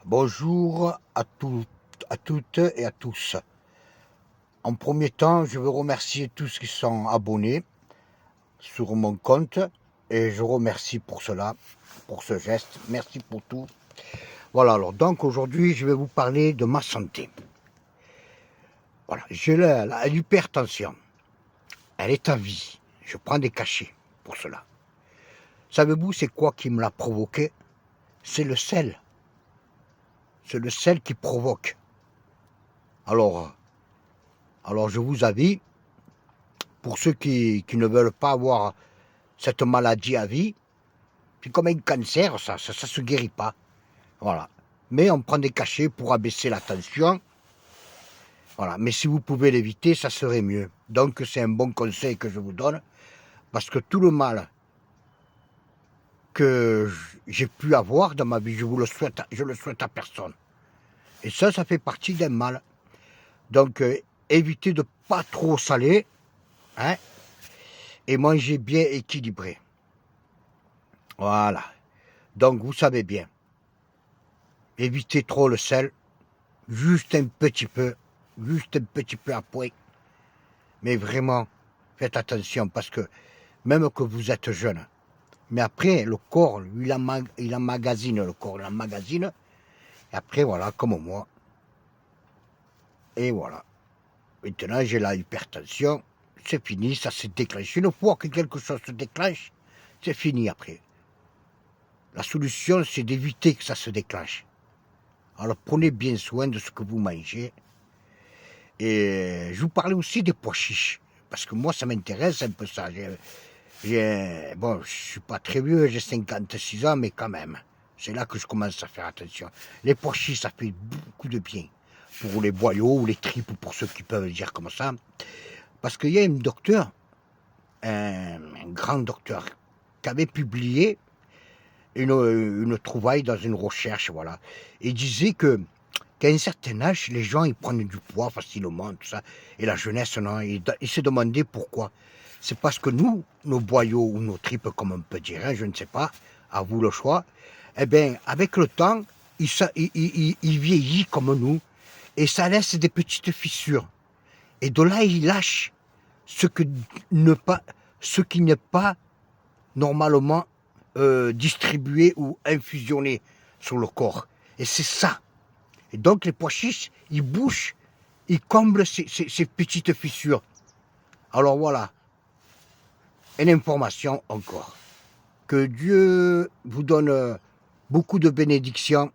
Bonjour à toutes et à tous. En premier temps, je veux remercier tous qui sont abonnés sur mon compte et je remercie pour cela, pour ce geste. Merci pour tout. Voilà, alors donc aujourd'hui, je vais vous parler de ma santé. Voilà, j'ai l'hypertension. Elle est à vie. Je prends des cachets pour cela. Savez-vous, c'est quoi qui me l'a provoqué? C'est le sel. C'est le sel qui provoque. Alors je vous avise, pour ceux qui ne veulent pas avoir cette maladie à vie, c'est comme un cancer, ça se guérit pas. Voilà. Mais on prend des cachets pour abaisser la tension. Voilà. Mais si vous pouvez l'éviter, ça serait mieux. Donc c'est un bon conseil que je vous donne, parce que tout le mal que j'ai pu avoir dans ma vie, je le souhaite à personne. Et ça fait partie d'un mal. Donc évitez de pas trop saler, hein, et mangez bien équilibré. Voilà. Donc vous savez bien. Évitez trop le sel, juste un petit peu après. Mais vraiment, faites attention parce que même que vous êtes jeune, mais après, le corps, lui, il emmagasine le corps, il emmagasine. Et après, voilà, comme moi. Et voilà. Maintenant, j'ai la hypertension. C'est fini, ça s'est déclenché. Une fois que quelque chose se déclenche, c'est fini après. La solution, c'est d'éviter que ça se déclenche. Alors, prenez bien soin de ce que vous mangez. Et je vous parlais aussi des pois chiches, parce que moi, ça m'intéresse un peu ça. Bon, je suis pas très vieux, j'ai 56 ans, mais quand même, c'est là que je commence à faire attention. Les pois chiches, ça fait beaucoup de bien pour les boyaux ou les tripes, pour ceux qui peuvent le dire comme ça. Parce qu'il y a un docteur, un grand docteur, qui avait publié une trouvaille dans une recherche, voilà. Il disait qu'à un certain âge, les gens ils prennent du poids facilement, tout ça. Et la jeunesse, non. Il s'est demandé pourquoi. C'est parce que nous, nos boyaux ou nos tripes, comme on peut dire, hein, je ne sais pas, à vous le choix, eh bien, avec le temps, il vieillit comme nous. Et ça laisse des petites fissures. Et de là, il lâche ce qui n'est pas normalement distribué ou infusionné sur le corps. Et c'est ça. Et donc les pois chiches, ils bouchent, ils comblent ces petites fissures. Alors voilà, une information encore. Que Dieu vous donne beaucoup de bénédictions